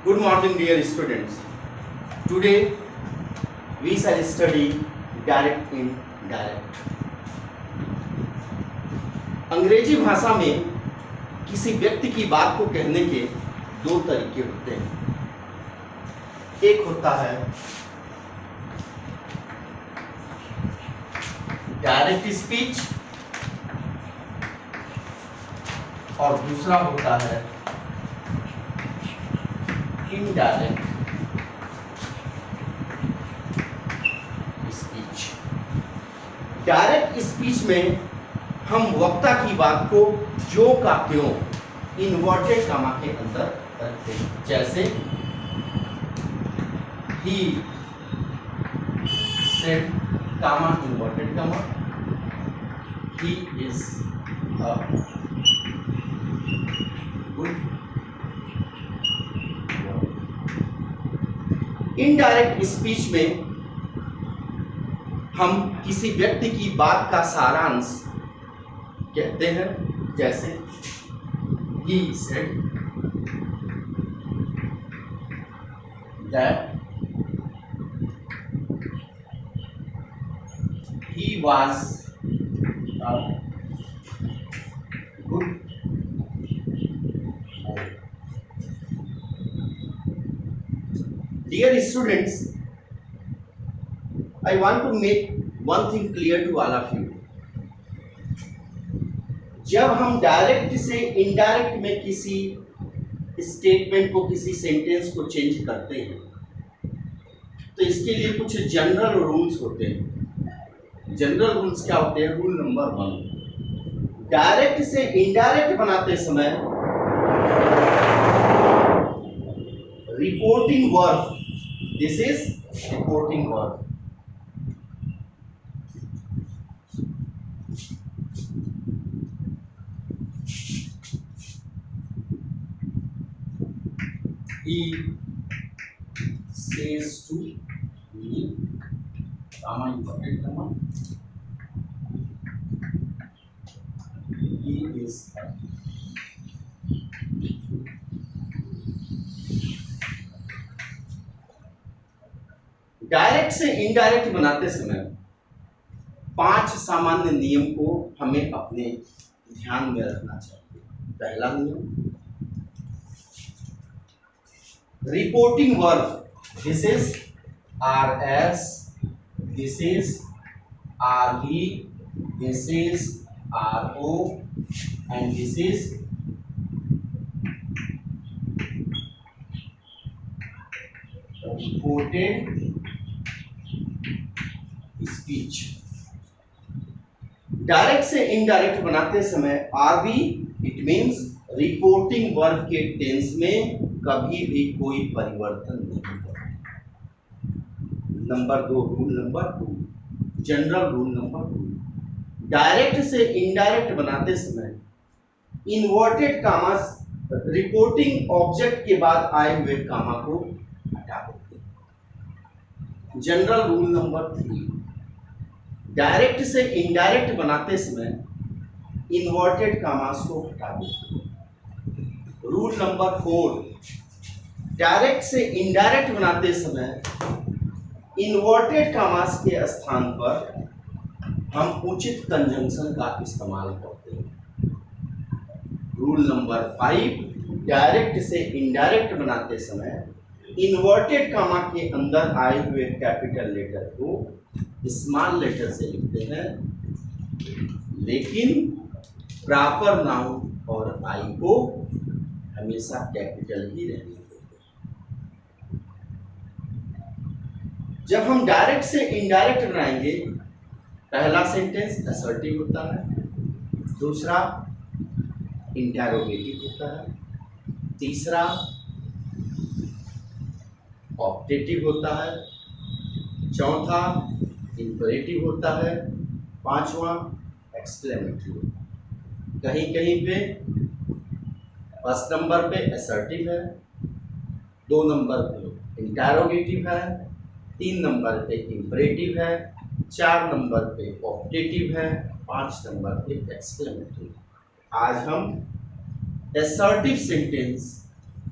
Good morning, dear students. Today we shall study direct indirect. अंग्रेजी भाषा में किसी व्यक्ति की बात को कहने के दो तरीके होते हैं। एक होता है डायरेक्ट स्पीच और दूसरा होता है इनडायरेक्ट स्पीच। डायरेक्ट स्पीच में हम वक्ता की बात को जो का त्यों इन्वर्टेड कामा के अंदर रखते हैं। जैसे ही said comma inverted comma, he is a good. Indirect speech में हम किसी व्यक्ति की बात का सारांश कहते हैं। जैसे he said that he was a good boy. Dear students, I want to make one thing clear to all of you. जब हम डायरेक्ट से इनडायरेक्ट में किसी स्टेटमेंट को, किसी सेंटेंस को चेंज करते हैं तो इसके लिए कुछ जनरल रूल्स होते हैं। जनरल रूल्स क्या होते हैं? रूल नंबर 1, डायरेक्ट से इनडायरेक्ट बनाते समय reporting verb, this is reporting verb, he says to me, comma inverted comma, he is direct से इनडायरेक्ट बनाते समय 5 सामान्य नियम को हमें अपने ध्यान में रखना चाहिए। पहला नियम, reporting verb, this is RS, this is RE, this is RO and this is reported speech। Direct से इनडायरेक्ट बनाते समय RV it means reporting verb के टेंस में कभी भी कोई परिवर्तन नहीं करें। Number 2, rule number 2, general rule number 2, direct से इनडायरेक्ट बनाते समय इन्वर्टेड कामास रिपोर्टिंग ऑब्जेक्ट के बाद आए हुए कामा को हटा देते हैं। जनरल रूल नंबर 3, डायरेक्ट से इनडायरेक्ट बनाते समय इन्वर्टेड कामास को हटा देते हैं। रूल नंबर 4, डायरेक्ट से इनडायरेक्ट बनाते समय इन्वर्टेड कामास के स्थान पर हम उचित कंजंक्शन का इस्तेमाल करते हैं। रूल नंबर 5, डायरेक्ट से इनडायरेक्ट बनाते समय इन्वर्टेड कामा के अंदर आए हुए कैपिटल लेटर को स्मॉल लेटर से लिखते हैं, लेकिन प्रॉपर नाउन और आई को हमेशा कैपिटल ही रहने देते हैं। जब हम डायरेक्ट से इनडायरेक्ट बनाएंगे, पहला सेंटेंस असर्टिव होता है, दूसरा इंटरोगेटिव होता है, तीसरा ऑप्टेटिव होता है, चौथा इंपरेटिव होता है, पांचवा एक्सक्लेमेटरी होता है। कहीं कहीं पे फर्स्ट नंबर पे असर्टिव है, 2 नंबर पे इंटरोगेटिव है, 3 नंबर पे इंपरेटिव है, 4 नंबर पे ऑप्टेटिव है, 5 नंबर पे एक्सक्लेमेटरी। आज हम असर्टिव सेंटेंस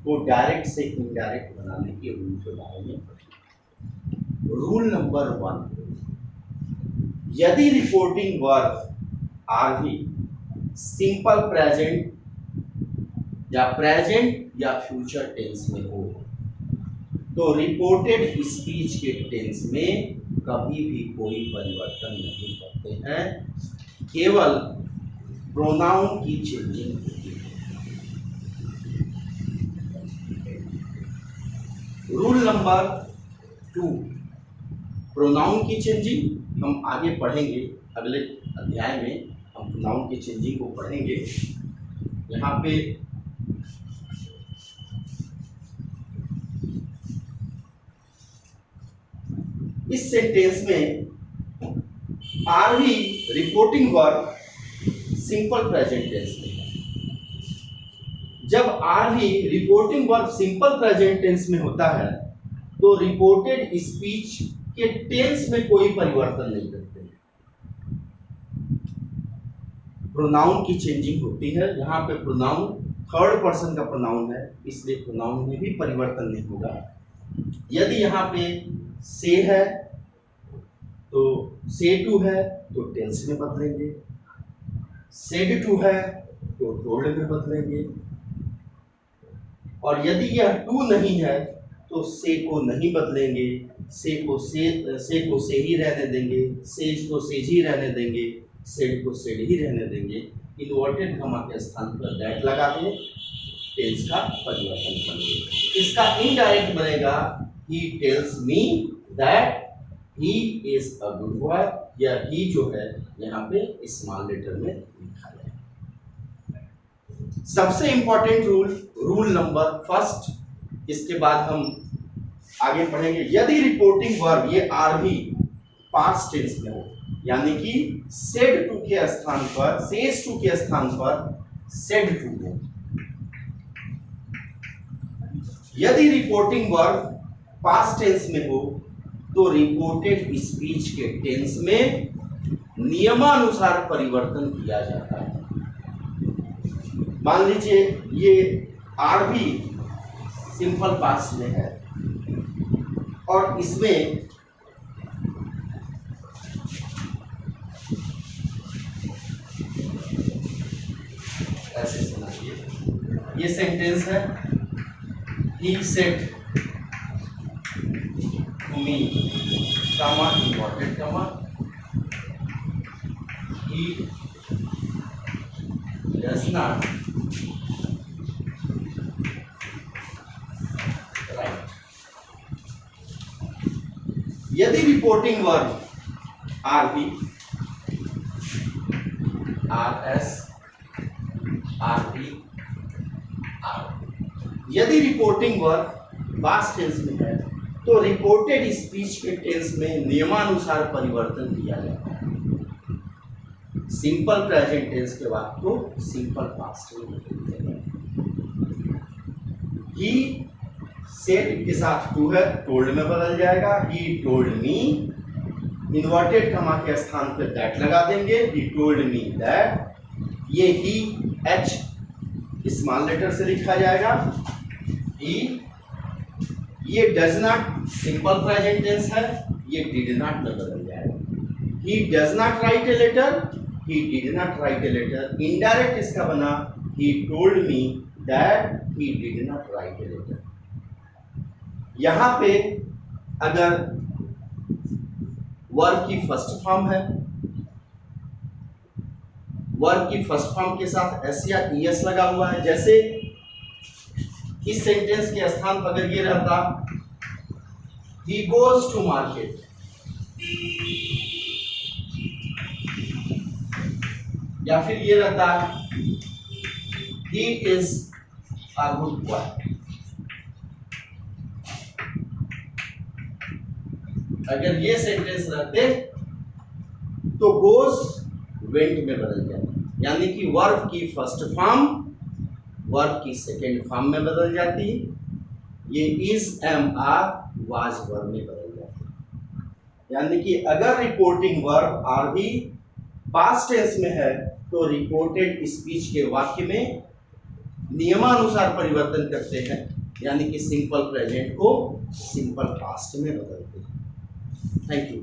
तो डायरेक्ट से इनडायरेक्ट बनाने के रूल के बारे में पढ़ेंगे। रूल नंबर 1, यदि रिपोर्टिंग वर्ब आर भी सिंपल प्रेजेंट या फ्यूचर टेंस में हो तो रिपोर्टेड स्पीच के टेंस में कभी भी कोई परिवर्तन नहीं करते हैं, केवल प्रोनाउन की चेंजिंग होती है। रूल नंबर 2, प्रोनाउन की चेंजिंग हम आगे पढ़ेंगे, अगले अध्याय में हम प्रोनाउन की चेंजिंग को पढ़ेंगे। यहाँ पे इस सेंटेंस में आर भी reporting verb simple present tense में है। जब आर भी reporting verb simple present tense में होता है तो रिपोर्टेड स्पीच के टेंस में कोई परिवर्तन नहीं करते। प्रोनाउन की चेंजिंग होती है, यहाँ पे प्रोनाउन थर्ड पर्सन का प्रोनाउन है, इसलिए प्रोनाउन में भी परिवर्तन नहीं होगा। यदि यहाँ पे से है तो से टू है तो टेंस में बदलेंगे, सेड टू है तो टोल्ड में बदलेंगे, और यदि यह टू नहीं है तो से को नहीं बदलेंगे, से को से ही रहने देंगे, सेज को सेज ही रहने देंगे, सेड को सेड ही रहने देंगे। इन्वर्टेड कॉमा के स्थान पर दैट लगा दें, टेंस का परिवर्तन करेंगे। इसका इनडायरेक्ट बनेगा he tells me that he is a good boy, या ही जो है यहाँ पे स्मॉल लेटर में लिखा है। सबसे इंपॉर्टेंट रूल नंबर 1, इसके बाद हम आगे पढ़ेंगे। यदि रिपोर्टिंग वर्ब ये आर भी पास्ट टेंस में हो, यानी कि सेड टू के स्थान पर सेज टू के स्थान पर सेड टू हो। यदि रिपोर्टिंग वर्ब पास्ट टेंस में हो तो रिपोर्टेड स्पीच के टेंस में नियमानुसार परिवर्तन किया जाता है। मान लीजिए ये आर भी सिंपल पास्ट में है और इसमें ऐसे सुनाइए, ये सेंटेंस है, he said to me, comma inverted comma, he does not write। यदि रिपोर्टिंग वर्ब आर भी आर एस आर भी आर, यदि रिपोर्टिंग वर्ब पास्ट टेंस में है तो रिपोर्टेड स्पीच के टेंस में नियमानुसार परिवर्तन किया जाता है। सिंपल प्रेजेंट टेंस के बाद को सिंपल पास्ट में बदलते हैं। ही सेड के साथ टू है, टोल्ड में बदल जाएगा, ही टोल्ड मी, इन्वर्टेड कॉमा के स्थान पर दैट लगा देंगे, ही टोल्ड मी दैट। ये ही एच स्मॉल लेटर से लिखा जाएगा, ही। ये does not simple present tense है, ये डिड नॉट में बदल जाएगा। He does not write a letter, he did not write a letter. Indirect इसका बना, he told me that he did not write a letter. यहां पे अगर वर्ब की फर्स्ट फॉर्म है, वर्ब की फर्स्ट फॉर्म के साथ एस या ईएस लगा हुआ है, जैसे इस सेंटेंस के स्थान पर अगर ये रहता he goes to market, या फिर ये रहता he is a good boy। अगर ये सेंटेंस रहते तो goes went में बदल जाता, यानी कि वर्ब की फर्स्ट फॉर्म वर्ब की सेकेंड फॉर्म में बदल जाती, ये is am are was verb में बदल जाती। यानी कि अगर रिपोर्टिंग वर्ब आर भी पास्ट टेंस में है तो रिपोर्टेड स्पीच के वाक्य में नियमानुसार परिवर्तन करते हैं, यानी कि सिंपल प्रेजेंट को सिंपल पास्ट में बदलते हैं। Thank you.